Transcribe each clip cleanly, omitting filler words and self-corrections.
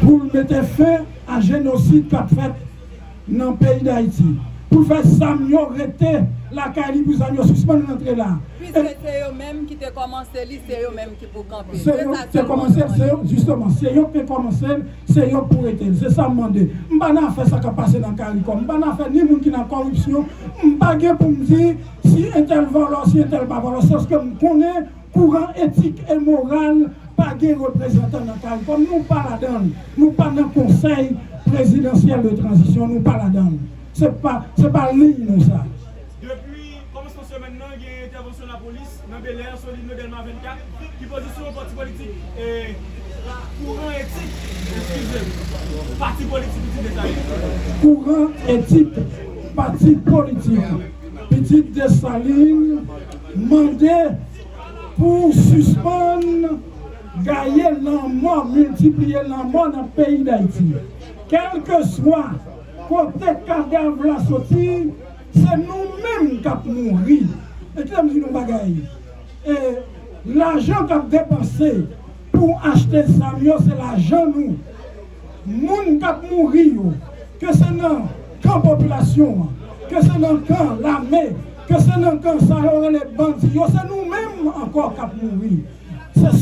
pour mettre fin à génocide qu'a fait dans le pays d'Haïti. Pour faire ça, nous arrêter la Cali pour ça, nous suspendre l'entrée là. Puisque c'est eux-mêmes qui ont commencé, c'est eux-mêmes qui pour camper. C'est commencé, justement, c'est eux qui ont commencé, c'est eux pour être. C'est ça, je demande. Je ne vais pas faire ça qui a passé dans le CARICOM. Je ne vais pas faire ni monde qui a corruption. Je ne vais pas pour me dire si un tel vole, si un tel pas vole. C'est ce que je connais, courant éthique et moral, pas de représentant dans le CARICOM. Nous pas là-dedans. Nous pas dans le conseil présidentiel de transition. Nous pas là-dedans. C'est pas ligne, nous, ça. Depuis, comment se passe maintenant, il y a une intervention de la police dans Bel Air, sur l'île de Delma 24, qui positionne le parti politique et courant éthique, excusez-moi, parti politique petit détaillé. Courant éthique, parti politique, petit Dessalines, mandé pour suspendre, gagner l'amour, multiplier l'amour dans le pays d'Haïti. Quel que soit côté cadavre la sortie, c'est nous-mêmes qui avons mouru. Et qui nous disons bagaille. Et l'argent qu'on a dépensé pour acheter ça, c'est l'argent nous. Moun qui a mouru, que c'est dans le camp population, que c'est dans le camp l'armée, que c'est dans le camp ça, les bandits, c'est nous-mêmes encore qui avons mouru. C'est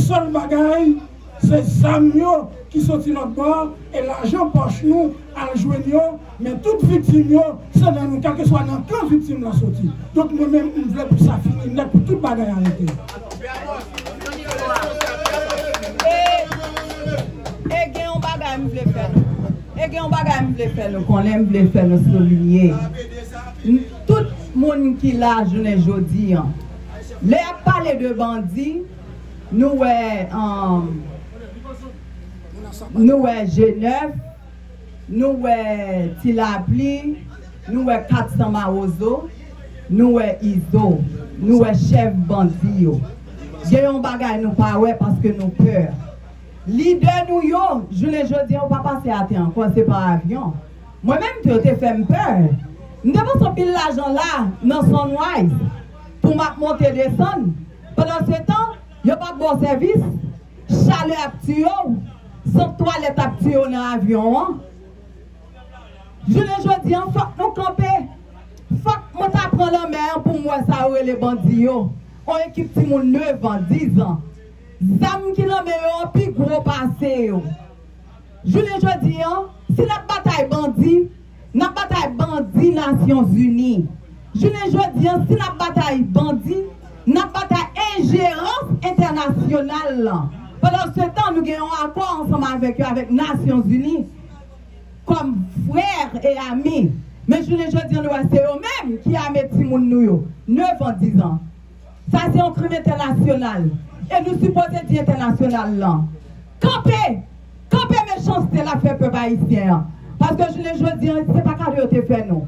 seul bagaille. C'est Samio qui sortit notre bord et l'argent poche nous à le joindre, mais toute victime, c'est dans nous, quel que soit dans quelle victime la sortie. Donc moi-même, je voulais pour ça finir, pour toute bagaille arrêter. Et il y a un bagage que je voulais faire. Et il y a un bagage que je voulais faire, qu'on aime, je voulais faire nous souligner. Tout le monde qui l'a journée aujourd'hui, les parler de bandits, nous G9, nous Tilapli, nous 400 Maozo, nous ISO, nous chef bandit. J'ai un bagage nous pas parce que nous peur. Leader nous yo, je dis on va passer à terre encore c'est par avion. Moi-même tu te fait peur. Nous devons pile l'argent là dans Sunrise pour monter descendre. Pendant ce temps, il n'y a pas de bon service, chaleur actuelle. Sans toilette à petit dans l'avion. Je le dis, il faut que nous camper. Il faut que nous prenions la mer pour moi, ça les bandits. On équipe tout le monde 9 ans, 10 ans. Zam qui n'ont pas plus gros passé. Je le dis, si la bataille bandit, la bataille bandit Nations Unies. Je le dis, si la bataille bandit, la bataille ingérence internationale. Pendant ce temps, nous avons un accord ensemble avec eux, avec Nations Unies, comme frères et amis. Mais je les dis, c'est eux-mêmes qui ont mis nous 9 ans, 10 ans. Ça, c'est un crime international. Et nous supposons dire international là. Campez méchanceté la fait peuple haïtien. Parce que je les dis, c'est pas qu'à te faire nous.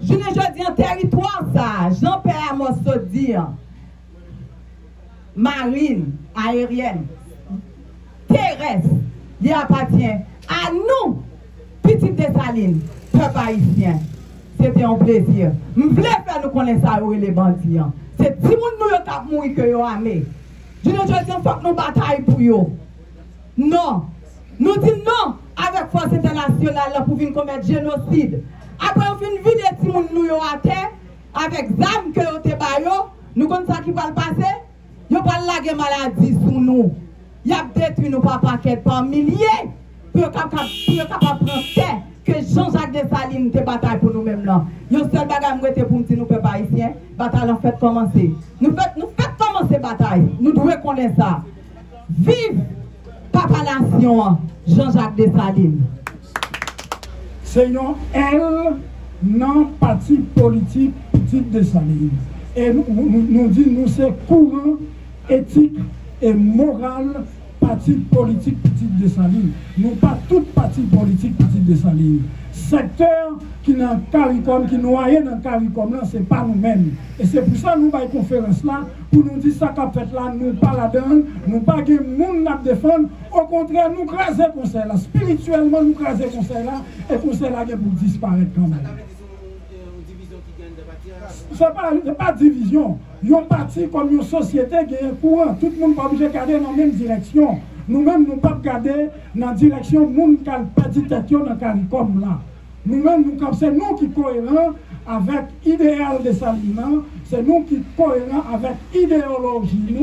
Je les dis, territoire ça, Jean-Pierre Amos dire, marine, aérienne, terrestre, il appartient à nous, petite Dessalines, peuple haïtien. C'était un plaisir. Je voulais faire nous connaître ça, les bandits. C'est tout le monde qui a mouru que vous avez. Je ne dis pas qu'il faut que nous bataillons pour eux. Non. Nous disons non avec force internationale pour venir commettre génocide. Après, on fait une vie de tout le monde à terre, avec les armes que vous avez, nous connaissons ça qui va le passer. Vous pas laguer maladie sur nous. Il y a détruit nos paquets par milliers pour capable prendre terre que Jean-Jacques Dessalines te bataille pour nous-mêmes là. Il y a un seul bagage pour nous dire nous peuple haïtien, bataille en fait commencer. Nous fait commencer bataille. Nous devons connaître ça. Vive Papa Nation Jean-Jacques Dessalines. C'est un elle non parti politique petite Dessalines. Et nous disons nous c'est courant éthique et moral parti politique petite Dessalines. Nous pas toute parti politique petite Dessalines. Secteur qui est dans le CARICOM, qui noyé dans le CARICOM là, c'est pas nous-mêmes. Et c'est pour ça que nous avons une conférence là, pour nous dire ça qu'a fait là, nous pas là-dedans, nous pas que monde à défendre. Au contraire, nous craser le conseil là. Spirituellement, nous craser le conseil là, et le conseil là pour disparaître quand même. Ce n'est pas division. Ils ont parti comme une société qui est un courant. Tout le monde n'est pas obligé de garder dans la même direction. Nous-mêmes, nous ne pas regarder dans la direction monde qui a perdu tête dans le CARICOM là. Nous-mêmes, c'est nous qui sommes cohérents avec l'idéal de Salina, c'est nous qui sommes cohérents avec l'idéologie.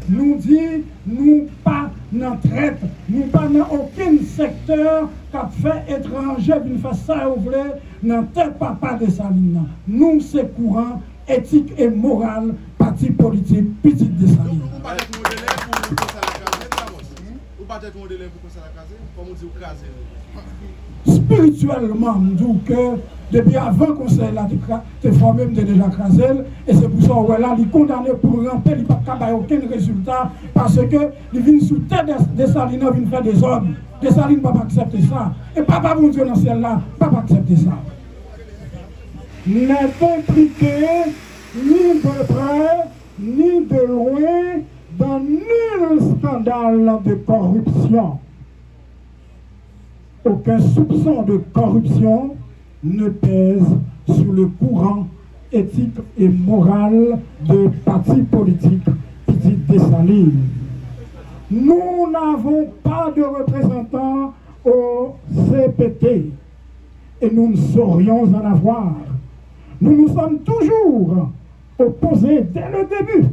Nous disons, nous pas dans traite, nous pas dans aucun secteur qui a fait étranger, qui fait ça ou voulez, dans tel papa de Salina. Nous, c'est courant, éthique et moral, parti politique, petit de Salina. Vous pas être modèle pour la case, comme on dit au case. Spirituellement, je dis que depuis avant le conseil, tu es formé, tu déjà crasé, et c'est pour ça que là, il est condamné pour remplir, il n'y a pas aucun résultat, parce que il vient sous tête de Salina, il vient faire des ordres. De Salina ne va pas accepter ça. Et papa, mon Dieu, dans ce ciel-là, ne va pas accepter ça. N'est impliqué ni de près, ni de loin, dans nul scandale de corruption. Aucun soupçon de corruption ne pèse sur le courant éthique et moral de partis politiques Petite Dessalines. Nous n'avons pas de représentants au CPT et nous ne saurions en avoir. Nous nous sommes toujours opposés dès le début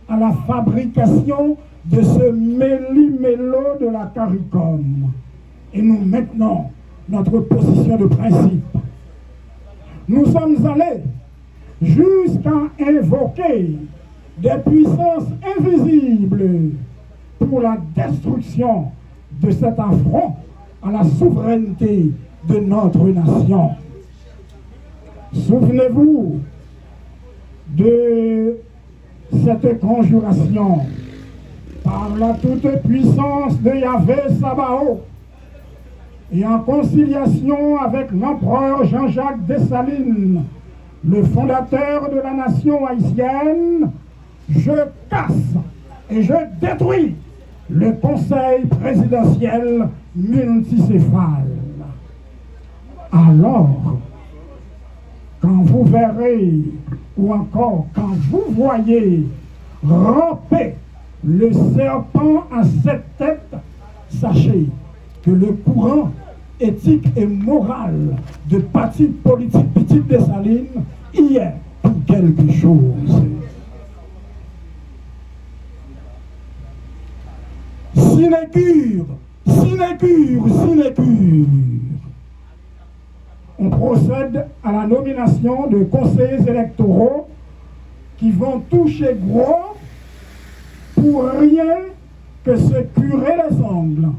à la fabrication de ce méli-mélo de la CARICOM. Et nous maintenons notre position de principe. Nous sommes allés jusqu'à invoquer des puissances invisibles pour la destruction de cet affront à la souveraineté de notre nation. Souvenez-vous de cette conjuration par la toute-puissance de Yahvé Sabaoth et en conciliation avec l'empereur Jean-Jacques Dessalines, le fondateur de la nation haïtienne, je casse et je détruis le conseil présidentiel multicéphale. Alors, quand vous verrez, ou encore quand vous voyez ramper le serpent à 7 têtes, sachez que le courant éthique et moral de parti politique Petite Dessalines y est pour quelque chose. Sinécure, sinécure, sinécure. On procède à la nomination de conseillers électoraux qui vont toucher gros pour rien que se curer les ongles.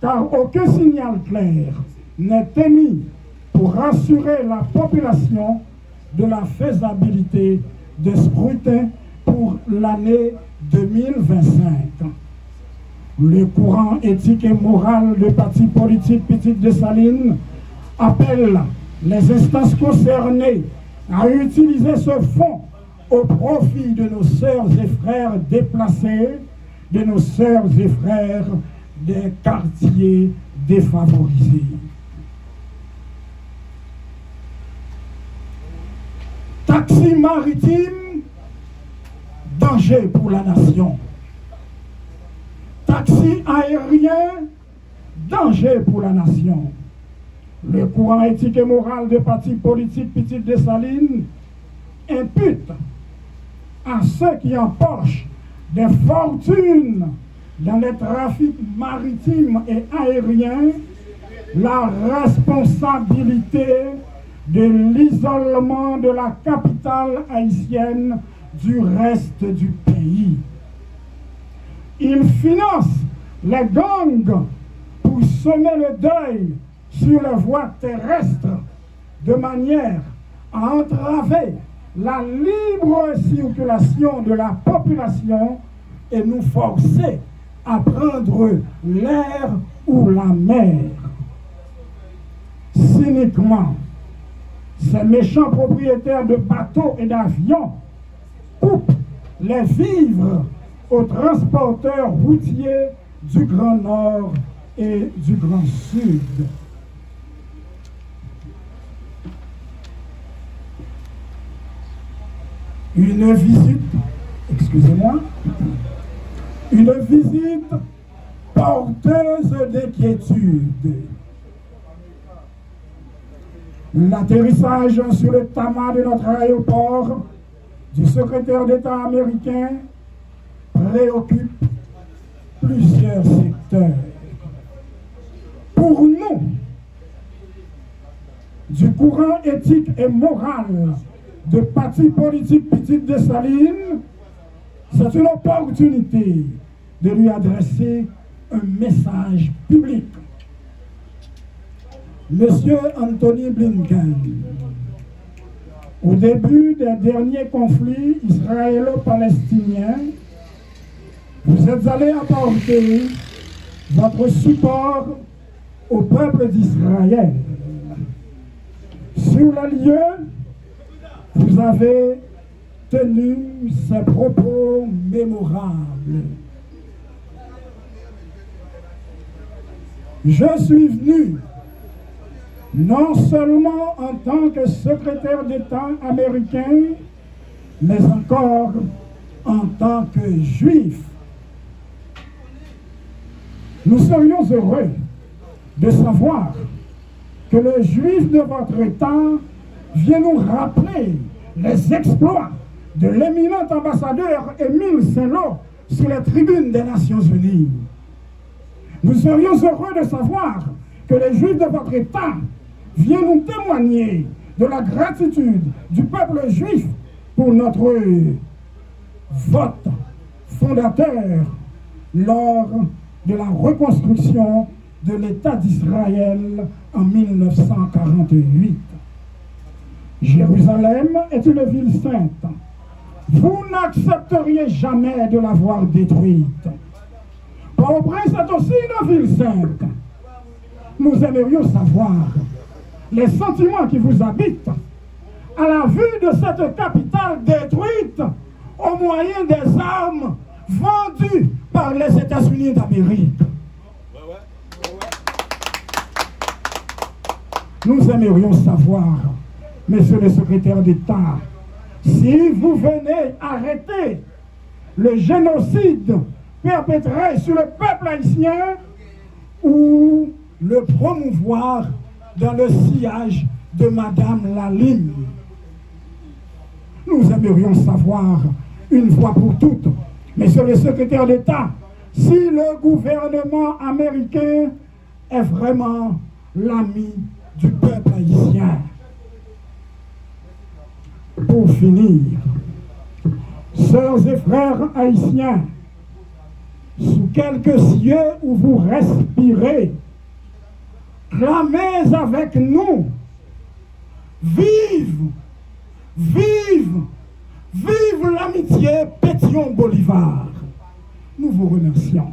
Car aucun signal clair n'est émis pour rassurer la population de la faisabilité des scrutins pour l'année 2025. Le courant éthique et moral du parti politique Petite Dessalines appelle les instances concernées à utiliser ce fonds au profit de nos sœurs et frères déplacés, de nos sœurs et frères des quartiers défavorisés. Taxi maritime, danger pour la nation. Taxi aérien, danger pour la nation. Le courant éthique et moral de parti politique Petite Dessalines impute à ceux qui empochent des fortunes dans les trafics maritimes et aériens la responsabilité de l'isolement de la capitale haïtienne du reste du pays. Ils financent les gangs pour semer le deuil sur les voies terrestres de manière à entraver la libre circulation de la population et nous forcer à prendre l'air ou la mer. Cyniquement, ces méchants propriétaires de bateaux et d'avions coupent les vivres aux transporteurs routiers du Grand Nord et du Grand Sud. Une visite porteuse d'inquiétude. L'atterrissage sur le tarmac de notre aéroport du secrétaire d'État américain préoccupe plusieurs secteurs. Pour nous, du courant éthique et moral de parti politique Petite Dessalines, c'est une opportunité de lui adresser un message public. Monsieur Anthony Blinken, au début des derniers conflits israélo-palestiniens, vous êtes allé apporter votre support au peuple d'Israël. Sur le lieu, vous avez tenu ces propos mémorables. Je suis venu non seulement en tant que secrétaire d'État américain, mais encore en tant que juif. Nous serions heureux de savoir que le juif de votre État vient nous rappeler les exploits de l'éminent ambassadeur Émile Saint-Lô sur les tribunes des Nations Unies. Nous serions heureux de savoir que les juifs de votre État viennent nous témoigner de la gratitude du peuple juif pour notre vote fondateur lors de la reconstruction de l'État d'Israël en 1948. Jérusalem est une ville sainte. Vous n'accepteriez jamais de la voir détruite. Port-au-Prince est aussi une ville sainte. Nous aimerions savoir les sentiments qui vous habitent à la vue de cette capitale détruite au moyen des armes vendues par les États-Unis d'Amérique. Nous aimerions savoir, Monsieur le secrétaire d'État, si vous venez arrêter le génocide perpétré sur le peuple haïtien ou le promouvoir dans le sillage de Madame Lalime. Nous aimerions savoir, une fois pour toutes, Monsieur le secrétaire d'État, si le gouvernement américain est vraiment l'ami du peuple haïtien. Pour finir, sœurs et frères haïtiens, sous quelques cieux où vous respirez, clamez avec nous, vive, vive, vive l'amitié Pétion-Bolivar. Nous vous remercions.